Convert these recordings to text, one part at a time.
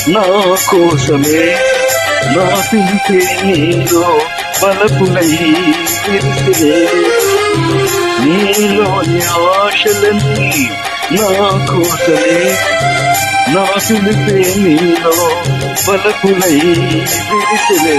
నా కోసమే నా పింకే నీలో పలపులై విరిసే నీలోని ఆశలన్నీ నా కోసమే నా పిలిపే నీలో పలపులై విరిసే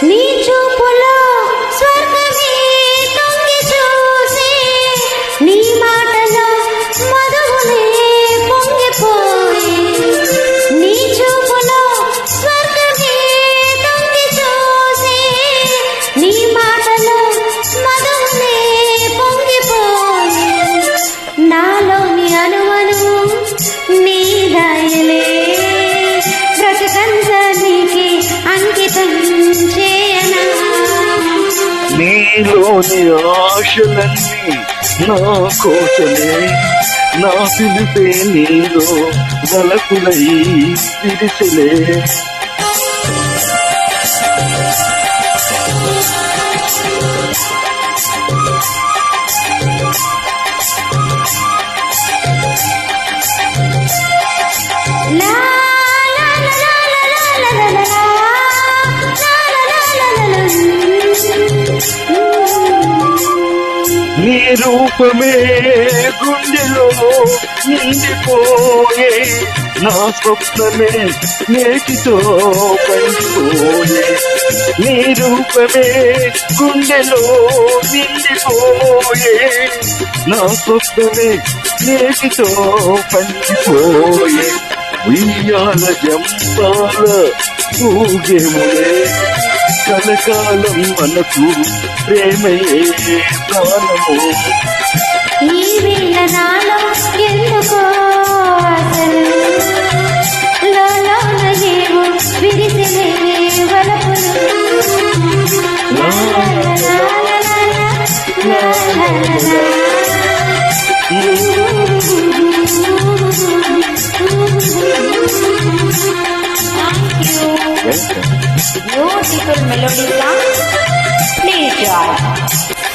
నీ చూపులో స్వర్గమే తొంగి చూసి నీ మాటలో మధువులే పొంగిపోయి నీ చూపులో స్వర్గమే తొంగి చూసి నీ మాటలో మధువులే పొంగిపోయి నాలోని అనువను నీ దయలే బ్రతుకంతా నీకే అంకితం చేయనా నీలోని ఆశలన్నీ నా కోసమే నా పిలిపే నీలో వలపులై విరిసలే లా లా లా లా లా లా లా లా నీ రూపమే గుండెలో నిండిపోయే నా స్వప్నమే నేటితో పండిపోయే నీ రూపమే గుండెలో నిండిపోయే నా స్వప్నమే నేటితో పండిపోయే ఉయ్యాల జంపాల ఊగేములే కలకాలం మనకు ప్రేమయే ప్రాణము ఈ వేళ నాలో ఎందుకో అసలు లోలోన ఏవో విరిసిలే వలపులు లా లా లా లా లా లా Thank you. Beautiful melody song. Please join.